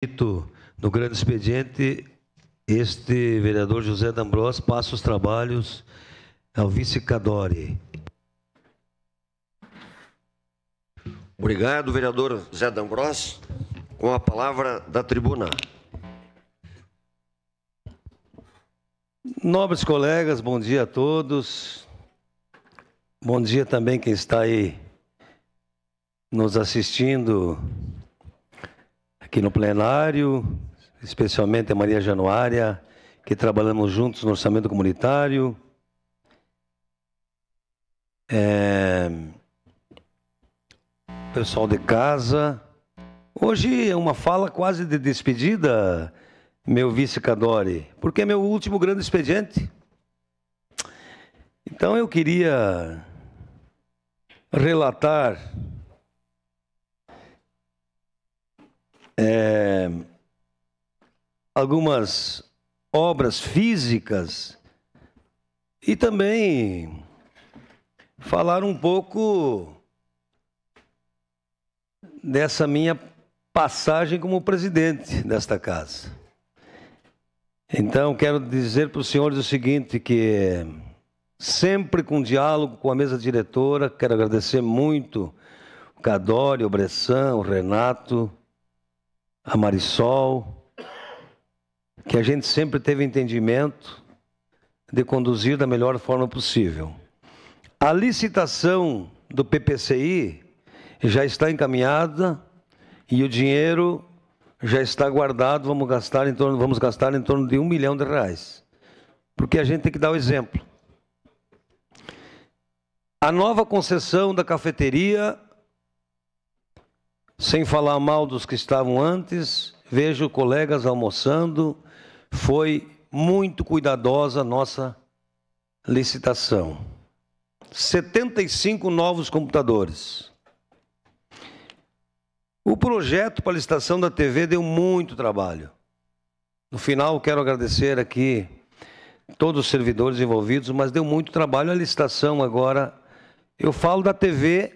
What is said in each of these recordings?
No grande expediente, este vereador José D'Ambrós passa os trabalhos ao vice Cadore. Obrigado, vereador Zé D'Ambrós. Com a palavra da tribuna. Nobres colegas, bom dia a todos. Bom dia também quem está aí nos assistindo aqui no plenário, especialmente a Maria Januária, que trabalhamos juntos no orçamento comunitário. Pessoal de casa. Hoje é uma fala quase de despedida, meu vice Cadore, porque é meu último grande expediente. Então eu queria relatar algumas obras físicas e também falar um pouco dessa minha passagem como presidente desta casa. Então, quero dizer para os senhores o seguinte, que sempre com diálogo com a mesa diretora, quero agradecer muito o Cadore, o Bressan, o Renato, a Marisol, que a gente sempre teve entendimento de conduzir da melhor forma possível. A licitação do PPCI já está encaminhada e o dinheiro já está guardado, vamos gastar em torno de R$1 milhão, porque a gente tem que dar o exemplo. A nova concessão da cafeteria, sem falar mal dos que estavam antes, vejo colegas almoçando, foi muito cuidadosa a nossa licitação. 75 novos computadores. O projeto para a licitação da TV deu muito trabalho. No final, quero agradecer aqui todos os servidores envolvidos, mas deu muito trabalho a licitação agora. Eu falo da TV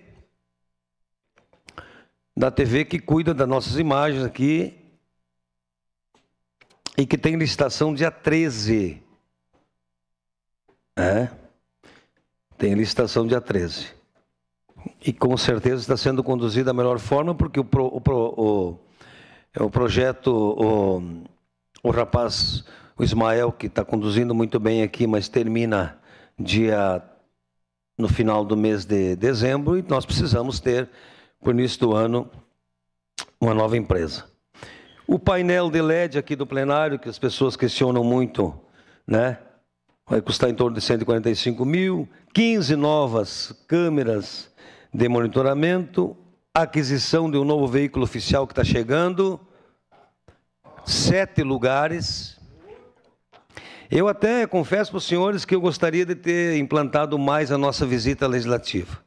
que cuida das nossas imagens aqui e que tem licitação dia 13. Tem licitação dia 13. E com certeza está sendo conduzida da melhor forma, porque o projeto, o rapaz, o Ismael, que está conduzindo muito bem aqui, mas termina no final do mês de dezembro, e nós precisamos ter, por início do ano, uma nova empresa. O painel de LED aqui do plenário, que as pessoas questionam muito, né? Vai custar em torno de 145 mil, 15 novas câmeras de monitoramento, aquisição de um novo veículo oficial que está chegando, 7 lugares. Eu até confesso para os senhores que eu gostaria de ter implantado mais a nossa visita legislativa.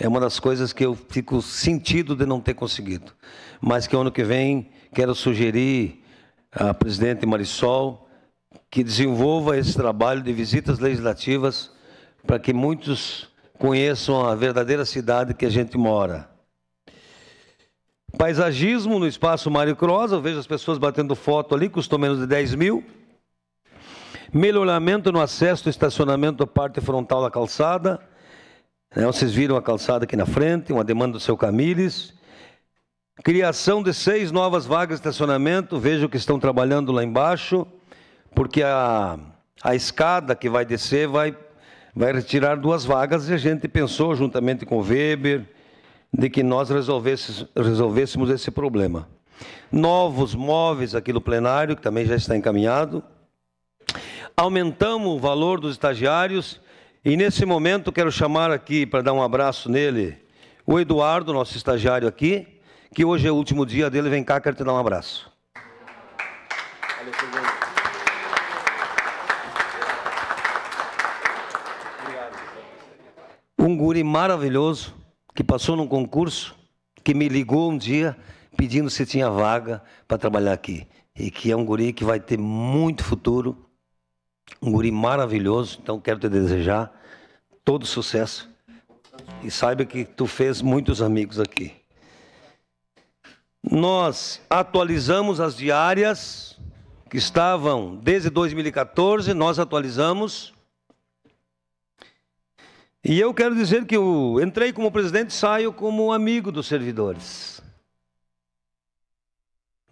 É uma das coisas que eu fico sentido de não ter conseguido. Mas que ano que vem quero sugerir à presidente Marisol que desenvolva esse trabalho de visitas legislativas para que muitos conheçam a verdadeira cidade que a gente mora. Paisagismo no espaço Mário Cross, eu vejo as pessoas batendo foto ali, custou menos de 10 mil. Melhoramento no acesso do estacionamento da parte frontal da calçada. Vocês viram a calçada aqui na frente, uma demanda do seu Camires. Criação de 6 novas vagas de estacionamento, vejo que estão trabalhando lá embaixo, porque a escada que vai descer vai retirar 2 vagas, e a gente pensou, juntamente com o Weber, de que nós resolvêssemos esse problema. Novos móveis aqui no plenário, que também já está encaminhado. Aumentamos o valor dos estagiários, e nesse momento quero chamar aqui, para dar um abraço nele, o Eduardo, nosso estagiário aqui, que hoje é o último dia dele. Vem cá, quero te dar um abraço. Um guri maravilhoso, que passou num concurso, que me ligou um dia pedindo se tinha vaga para trabalhar aqui. E que é um guri que vai ter muito futuro, um guri maravilhoso. Então quero te desejar todo sucesso e saiba que tu fez muitos amigos aqui. Nós atualizamos as diárias que estavam desde 2014, nós atualizamos. E eu quero dizer que eu entrei como presidente e saio como amigo dos servidores,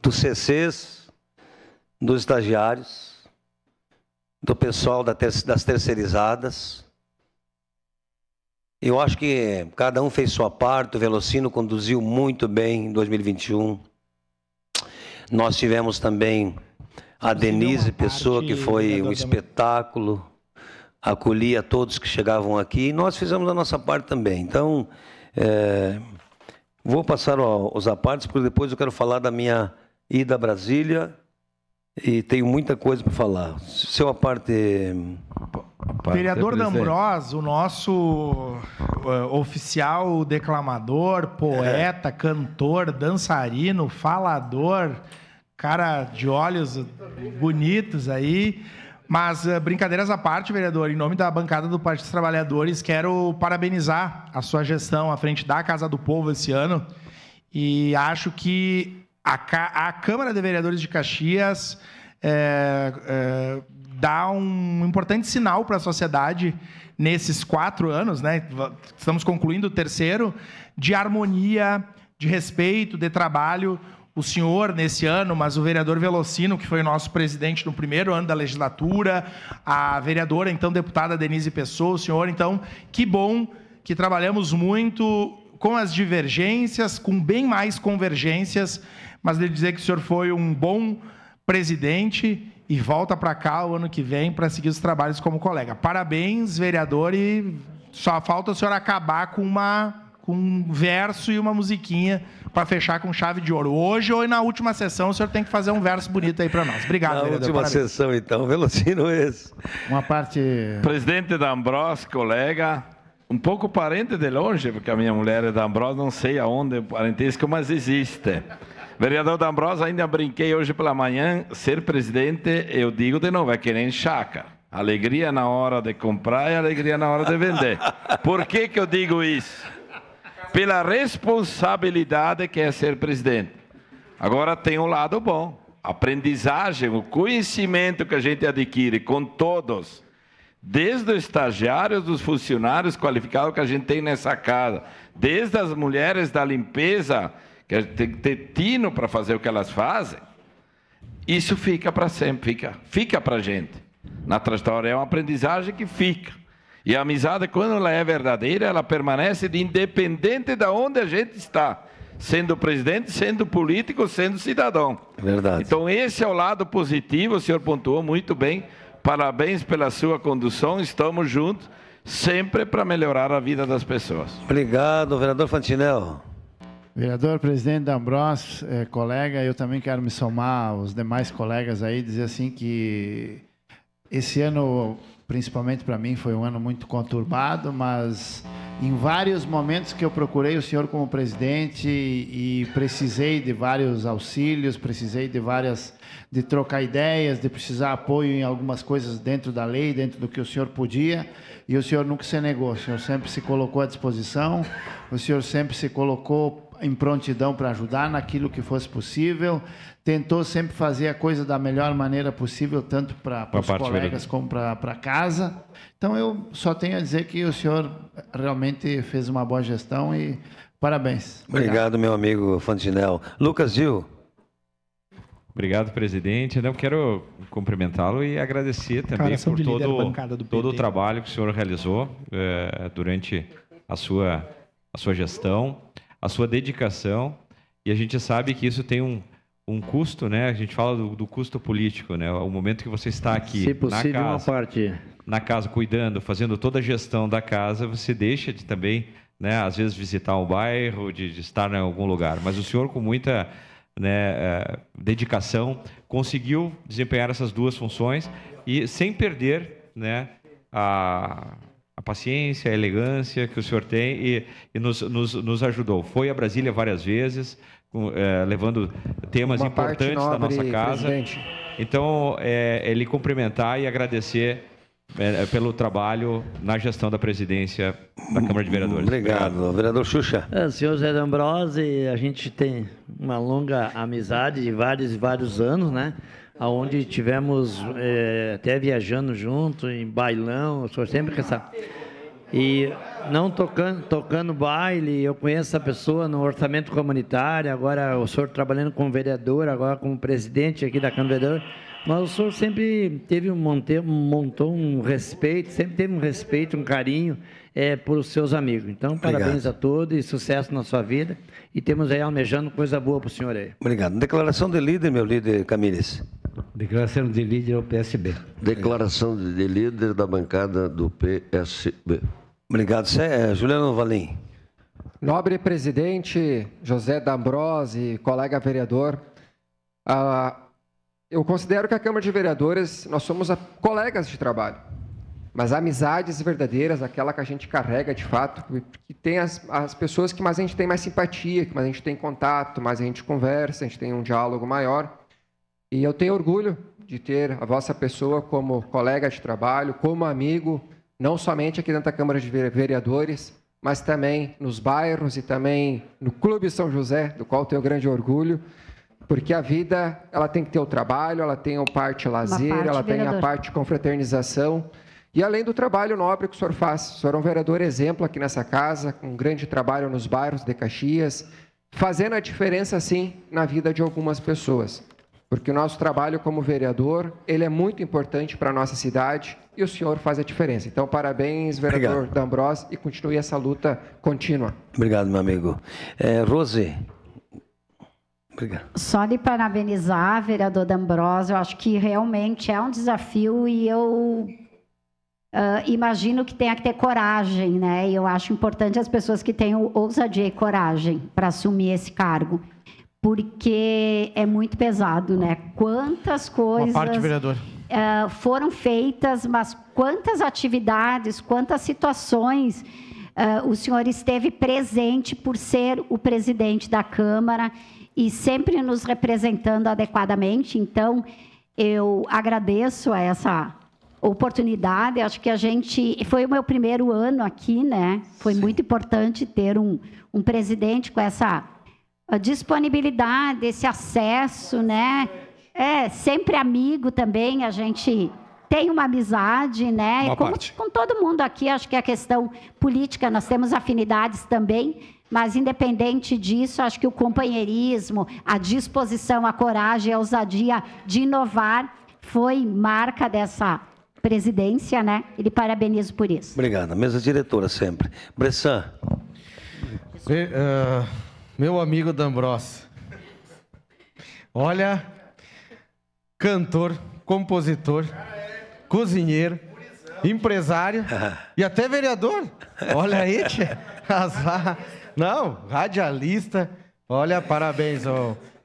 dos CCs, dos estagiários, do pessoal das terceirizadas. Eu acho que cada um fez sua parte, o Velocino conduziu muito bem em 2021. Nós tivemos também a Denise Pessoa, que foi um espetáculo, acolhia todos que chegavam aqui, e nós fizemos a nossa parte também. Então, vou passar os apartes, porque depois eu quero falar da minha ida a Brasília, e tenho muita coisa para falar. Seu aparte... Vereador D'Ambrós, o nosso oficial declamador, poeta, cantor, dançarino, falador, cara de olhos bonitos aí. Mas, brincadeiras à parte, vereador, em nome da bancada do Partido dos Trabalhadores, quero parabenizar a sua gestão à frente da Casa do Povo esse ano. E acho que a Câmara de Vereadores de Caxias dá um importante sinal para a sociedade nesses 4 anos, né? Estamos concluindo o 3º, de harmonia, de respeito, de trabalho. O senhor, nesse ano, mas o vereador Velocino, que foi o nosso presidente no 1º ano da legislatura, a vereadora, então, deputada Denise Pessoa, o senhor, então, que bom que trabalhamos muito com as divergências, com bem mais convergências, mas de dizer que o senhor foi um bom presidente e volta para cá o ano que vem para seguir os trabalhos como colega. Parabéns, vereador, e só falta o senhor acabar com um verso e uma musiquinha para fechar com chave de ouro. Hoje ou na última sessão, o senhor tem que fazer um verso bonito aí para nós. Obrigado, vereador. Na última parabéns. sessão, então, Velocino esse. Uma parte... Presidente D'Ambrós, colega, um pouco parente de longe, porque a minha mulher é D'Ambrós, não sei aonde o parentesco, mas existe. Vereador D'Ambrós, ainda brinquei hoje pela manhã, ser presidente, eu digo de novo, é que nem chácara. Alegria na hora de comprar e alegria na hora de vender. Por que eu digo isso? Pela responsabilidade que é ser presidente. Agora tem um lado bom. A aprendizagem, o conhecimento que a gente adquire com todos, desde os estagiários, dos funcionários qualificados que a gente tem nessa casa, desde as mulheres da limpeza, que a gente tem que ter tino para fazer o que elas fazem, isso fica para sempre, fica para a gente. Na trajetória é uma aprendizagem que fica. E a amizade, quando ela é verdadeira, ela permanece independente de onde a gente está. Sendo presidente, sendo político, sendo cidadão. Verdade. Então, esse é o lado positivo, o senhor pontuou muito bem. Parabéns pela sua condução, estamos juntos, sempre para melhorar a vida das pessoas. Obrigado, vereador Fantinel. Vereador, presidente D'Ambrós, colega, eu também quero me somar aos demais colegas aí, dizer assim que esse ano, principalmente para mim, foi um ano muito conturbado, mas em vários momentos que eu procurei o senhor como presidente e precisei de vários auxílios, precisei de trocar ideias, de precisar apoio em algumas coisas dentro da lei, dentro do que o senhor podia, e o senhor nunca se negou, o senhor sempre se colocou à disposição, o senhor sempre se colocou em prontidão para ajudar naquilo que fosse possível, tentou sempre fazer a coisa da melhor maneira possível, tanto para os colegas como para casa. Então, eu só tenho a dizer que o senhor realmente fez uma boa gestão e parabéns. Obrigado, meu amigo Fantinel. Lucas Gil. Obrigado, presidente. Eu quero cumprimentá-lo e agradecer também por todo o trabalho que o senhor realizou durante a sua gestão, a sua dedicação, e a gente sabe que isso tem um custo, né? A gente fala do custo político, né? O momento que você está aqui, se possível, na casa, cuidando, fazendo toda a gestão da casa, você deixa de também, né, às vezes visitar um bairro, de estar em algum lugar. Mas o senhor, com muita, né, dedicação, conseguiu desempenhar essas duas funções e sem perder, né, a paciência, a elegância que o senhor tem e nos ajudou. Foi a Brasília várias vezes, levando temas importantes da nossa casa. Presidente. Então, lhe cumprimentar e agradecer pelo trabalho na gestão da presidência da Câmara de Vereadores. Obrigado. Vereador Xuxa. Senhor Zé D'Ambrosi, a gente tem uma longa amizade de vários e vários anos, né? Onde tivemos até viajando junto, em bailão, o senhor sempre com essa... E não tocando baile, eu conheço essa pessoa no orçamento comunitário, agora o senhor trabalhando como vereador, agora como presidente aqui da Câmara de Vereadores, mas o senhor sempre montou um respeito, sempre teve um respeito, um carinho por os seus amigos. Então, parabéns a todos e sucesso na sua vida. E temos aí almejando coisa boa para o senhor aí. Obrigado. Declaração de líder, meu líder Camires. Declaração de líder ao PSB. Declaração de líder da bancada do PSB. Obrigado. Juliano Valim. Nobre presidente José D'Ambrosi, colega vereador, eu considero que a Câmara de Vereadores, nós somos colegas de trabalho, mas amizades verdadeiras, aquela que a gente carrega de fato, que tem as pessoas que mais a gente tem mais simpatia, que mais a gente tem contato, mais a gente conversa, a gente tem um diálogo maior. E eu tenho orgulho de ter a vossa pessoa como colega de trabalho, como amigo, não somente aqui dentro da Câmara de Vereadores, mas também nos bairros e também no Clube São José, do qual tenho grande orgulho, porque a vida ela tem que ter o trabalho, ela tem a parte lazer, ela tem a parte confraternização, e além do trabalho nobre que o senhor faz. O senhor é um vereador exemplo aqui nessa casa, com um grande trabalho nos bairros de Caxias, fazendo a diferença, sim, na vida de algumas pessoas. Porque o nosso trabalho como vereador, ele é muito importante para a nossa cidade e o senhor faz a diferença. Então, parabéns, vereador D'Ambrosi, e continue essa luta contínua. Obrigado, meu amigo. Rose. Obrigado. Só lhe parabenizar, vereador D'Ambrosi, eu acho que realmente é um desafio e eu imagino que tenha que ter coragem, né? E eu acho importante as pessoas que tenham ousadia e coragem para assumir esse cargo. Porque é muito pesado, né? Quantas coisas foram feitas, mas quantas atividades, quantas situações o senhor esteve presente por ser o presidente da Câmara e sempre nos representando adequadamente. Então, eu agradeço a essa oportunidade. Acho que foi o meu primeiro ano aqui, né? Foi muito importante ter um presidente com essa a disponibilidade, esse acesso, né? Sempre amigo também, a gente tem uma amizade, né? Como com todo mundo aqui, acho que a questão política, nós temos afinidades também, mas independente disso, acho que o companheirismo, a disposição, a coragem, a ousadia de inovar foi marca dessa presidência, né? E lhe parabenizo por isso. Obrigado. Mesa diretora sempre. Bressan. Meu amigo D'Ambrosi, olha, cantor, compositor, cozinheiro, empresário e até vereador. Olha aí, tia. Não, radialista. Olha, parabéns.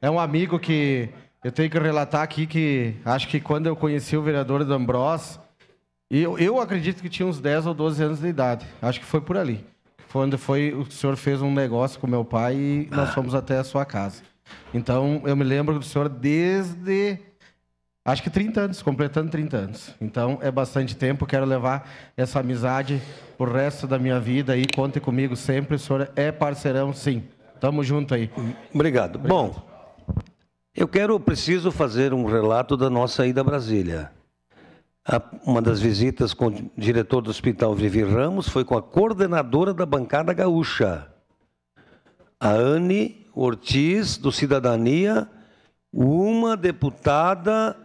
É um amigo que eu tenho que relatar aqui que acho que quando eu conheci o vereador D'Ambrosi, eu acredito que tinha uns 10 ou 12 anos de idade. Acho que foi por ali. Quando o senhor fez um negócio com meu pai e nós fomos até a sua casa. Então, eu me lembro do senhor desde, acho que 30 anos, completando 30 anos. Então, é bastante tempo, quero levar essa amizade pro resto da minha vida e conte comigo sempre, o senhor é parceirão, sim. Tamo junto aí. Obrigado. Bom, eu preciso fazer um relato da nossa ida a Brasília. Uma das visitas com o diretor do Hospital Vivi Ramos foi com a coordenadora da bancada gaúcha, a Anne Ortiz, do Cidadania, uma deputada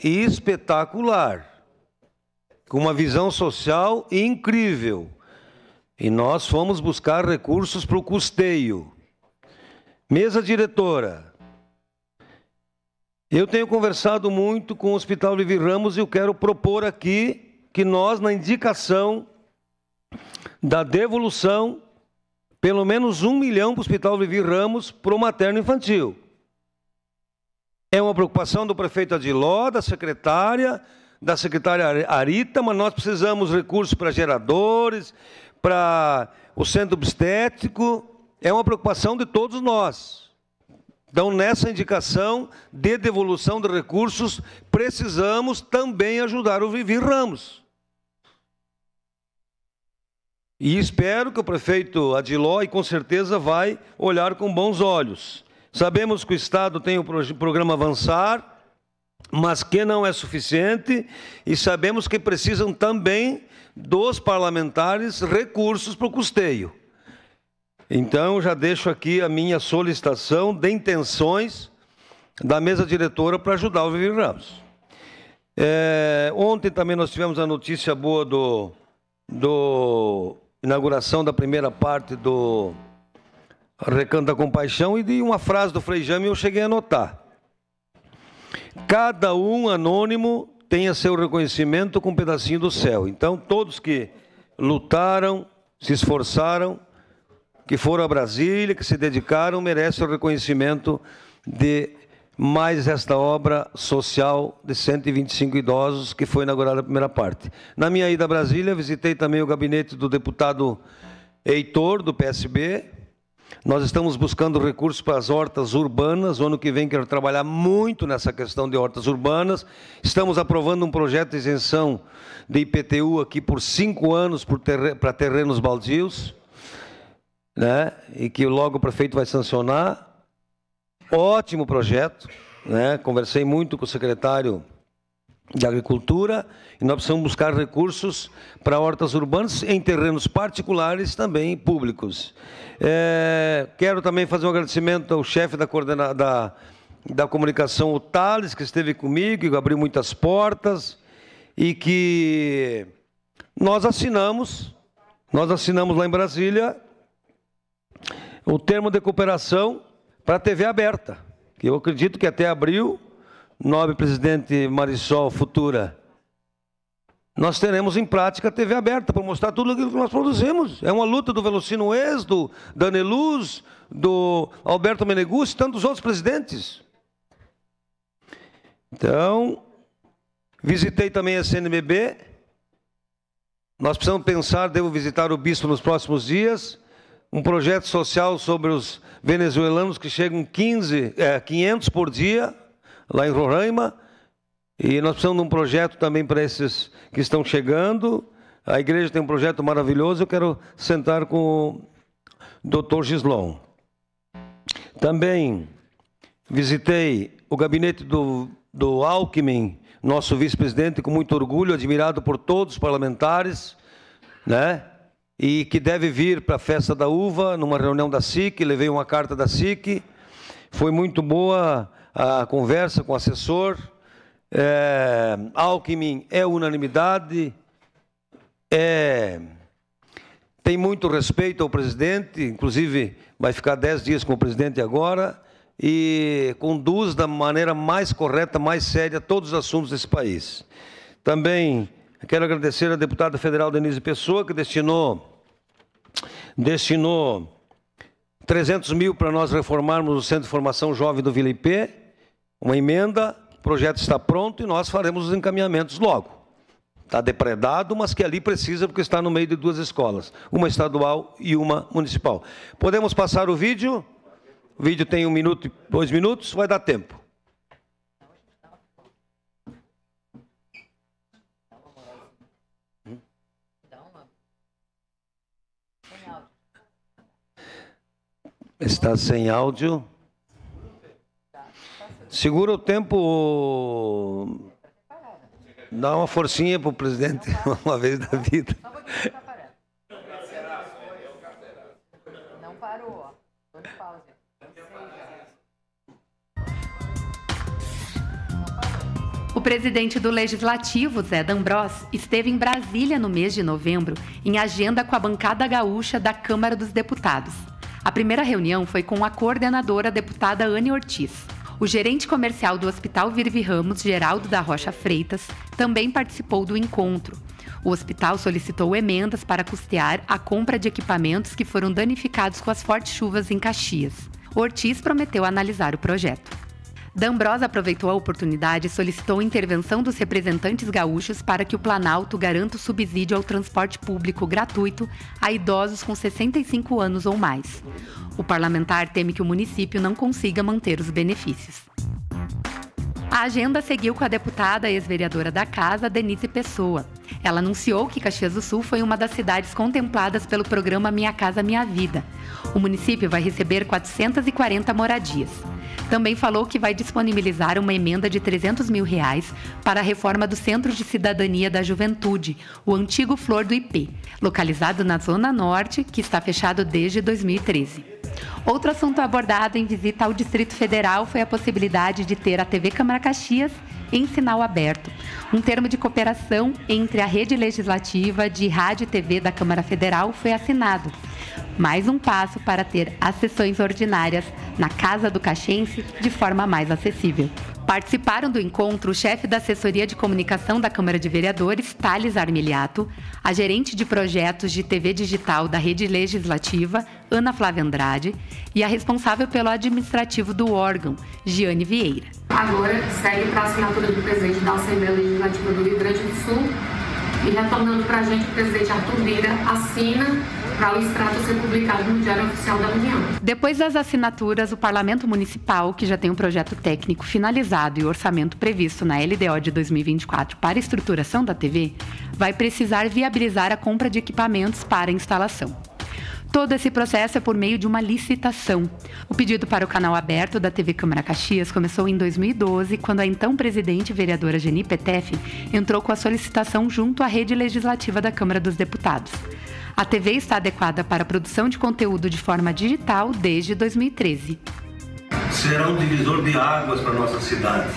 espetacular, com uma visão social incrível. E nós fomos buscar recursos para o custeio. Mesa diretora. Eu tenho conversado muito com o Hospital Vivi Ramos e eu quero propor aqui que nós, na indicação da devolução, pelo menos 1 milhão para o Hospital Vivi Ramos para o materno infantil. É uma preocupação do prefeito Adiló, da secretária Arita, mas nós precisamos de recursos para geradores, para o centro obstétrico, é uma preocupação de todos nós. Então, nessa indicação de devolução de recursos, precisamos também ajudar o Vivi Ramos. E espero que o prefeito Adiló, e com certeza vai olhar com bons olhos. Sabemos que o Estado tem o programa Avançar, mas que não é suficiente, e sabemos que precisam também dos parlamentares recursos para o custeio. Então, já deixo aqui a minha solicitação de intenções da mesa diretora para ajudar o Vivi Ramos. Ontem também nós tivemos a notícia boa do inauguração da primeira parte do Recanto da Compaixão, e de uma frase do Frei Jame eu cheguei a notar. Cada um anônimo tenha seu reconhecimento com um pedacinho do céu. Então, todos que lutaram, se esforçaram, que foram a Brasília, que se dedicaram, merecem o reconhecimento de mais esta obra social de 125 idosos que foi inaugurada a primeira parte. Na minha ida a Brasília, visitei também o gabinete do deputado Heitor, do PSB. Nós estamos buscando recursos para as hortas urbanas. O ano que vem quero trabalhar muito nessa questão de hortas urbanas. Estamos aprovando um projeto de isenção de IPTU aqui por 5 anos para terrenos baldios, né? E que logo o prefeito vai sancionar. Ótimo projeto, né? Conversei muito com o secretário de Agricultura e nós precisamos buscar recursos para hortas urbanas em terrenos particulares também públicos. Quero também fazer um agradecimento ao chefe da comunicação, o Thales, que esteve comigo, que abriu muitas portas e que nós assinamos lá em Brasília o termo de cooperação para a TV aberta, que eu acredito que até abril, nobre presidente Marisol Futura, nós teremos em prática a TV aberta para mostrar tudo aquilo que nós produzimos. É uma luta do Velocino Ex, do Daneluz, do Alberto Meneguzzi e tantos outros presidentes. Então, visitei também a CNBB. Nós precisamos pensar, devo visitar o bispo nos próximos dias, um projeto social sobre os venezuelanos que chegam 500 por dia, lá em Roraima, e nós precisamos de um projeto também para esses que estão chegando. A igreja tem um projeto maravilhoso, eu quero sentar com o doutor Gislon. Também visitei o gabinete do Alckmin, nosso vice-presidente, com muito orgulho, admirado por todos os parlamentares, né? E que deve vir para a Festa da Uva, numa reunião da SIC, levei uma carta da SIC, foi muito boa a conversa com o assessor. Alckmin é unanimidade, tem muito respeito ao presidente, inclusive vai ficar 10 dias com o presidente agora, e conduz da maneira mais correta, mais séria, todos os assuntos desse país. Também quero agradecer à deputada federal Denise Pessoa, que destinou 300 mil para nós reformarmos o Centro de Formação Jovem do Vila IP, uma emenda, o projeto está pronto e nós faremos os encaminhamentos logo. Está depredado, mas que ali precisa, porque está no meio de 2 escolas, uma estadual e uma municipal. Podemos passar o vídeo? O vídeo tem 1 minuto e 2 minutos, vai dar tempo. Está sem áudio. Segura o tempo. Dá uma forcinha para o presidente uma vez na vida. Não parou, ó. Tô de pausa. O presidente do Legislativo, Zé D'Ambros, esteve em Brasília no mês de novembro, em agenda com a bancada gaúcha da Câmara dos Deputados. A primeira reunião foi com a coordenadora, a deputada Anne Ortiz. O gerente comercial do Hospital Vivi Ramos, Geraldo da Rocha Freitas, também participou do encontro. O hospital solicitou emendas para custear a compra de equipamentos que foram danificados com as fortes chuvas em Caxias. Ortiz prometeu analisar o projeto. D'Ambros aproveitou a oportunidade e solicitou a intervenção dos representantes gaúchos para que o Planalto garanta o subsídio ao transporte público gratuito a idosos com 65 anos ou mais. O parlamentar teme que o município não consiga manter os benefícios. A agenda seguiu com a deputada e ex-vereadora da Casa, Denise Pessoa. Ela anunciou que Caxias do Sul foi uma das cidades contempladas pelo programa Minha Casa Minha Vida. O município vai receber 440 moradias. Também falou que vai disponibilizar uma emenda de R$300 mil para a reforma do Centro de Cidadania da Juventude, o antigo Flor do IP, localizado na Zona Norte, que está fechado desde 2013. Outro assunto abordado em visita ao Distrito Federal foi a possibilidade de ter a TV Câmara Caxias em sinal aberto, um termo de cooperação entre a Rede Legislativa de Rádio e TV da Câmara Federal foi assinado. Mais um passo para ter as sessões ordinárias na Casa do Caxiense de forma mais acessível. Participaram do encontro o chefe da Assessoria de Comunicação da Câmara de Vereadores, Thales Armiliato, a gerente de projetos de TV digital da Rede Legislativa, Ana Flávia Andrade, e a responsável pelo administrativo do órgão, Giane Vieira. Agora segue para a assinatura do presidente da Assembleia Legislativa do Rio Grande do Sul e retornando para a gente, o presidente Arthur Lira assina para o extrato ser publicado no Diário Oficial da União. Depois das assinaturas, o Parlamento Municipal, que já tem um projeto técnico finalizado e o orçamento previsto na LDO de 2024 para a estruturação da TV, vai precisar viabilizar a compra de equipamentos para a instalação. Todo esse processo é por meio de uma licitação. O pedido para o canal aberto da TV Câmara Caxias começou em 2012, quando a então presidente e vereadora Geni Petef entrou com a solicitação junto à Rede Legislativa da Câmara dos Deputados. A TV está adequada para a produção de conteúdo de forma digital desde 2013. Será um divisor de águas para a nossa cidade,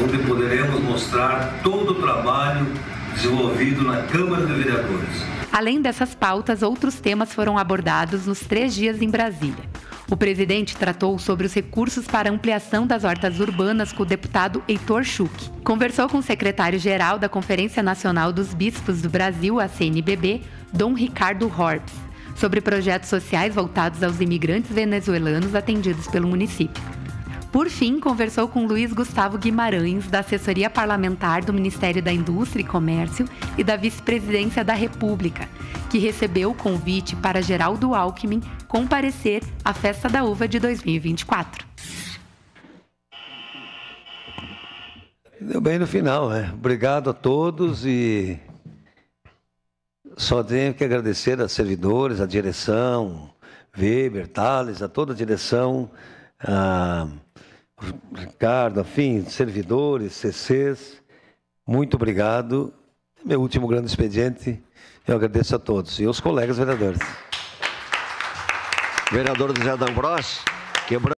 onde poderemos mostrar todo o trabalho desenvolvido na Câmara de Vereadores. Além dessas pautas, outros temas foram abordados nos 3 dias em Brasília. O presidente tratou sobre os recursos para ampliação das hortas urbanas com o deputado Heitor Schuch. Conversou com o secretário-geral da Conferência Nacional dos Bispos do Brasil, a CNBB, Dom Ricardo Horps, sobre projetos sociais voltados aos imigrantes venezuelanos atendidos pelo município. Por fim, conversou com Luiz Gustavo Guimarães, da assessoria parlamentar do Ministério da Indústria e Comércio e da Vice-Presidência da República, que recebeu o convite para Geraldo Alckmin comparecer à Festa da Uva de 2024. Deu bem no final, né? Obrigado a todos e só tenho que agradecer aos servidores, à direção, Weber, Thales, a toda a direção, Ricardo, enfim, servidores, CCs, muito obrigado. Meu último grande expediente, eu agradeço a todos. E aos colegas vereadores. Vereador José D'Ambrosio, quebrando.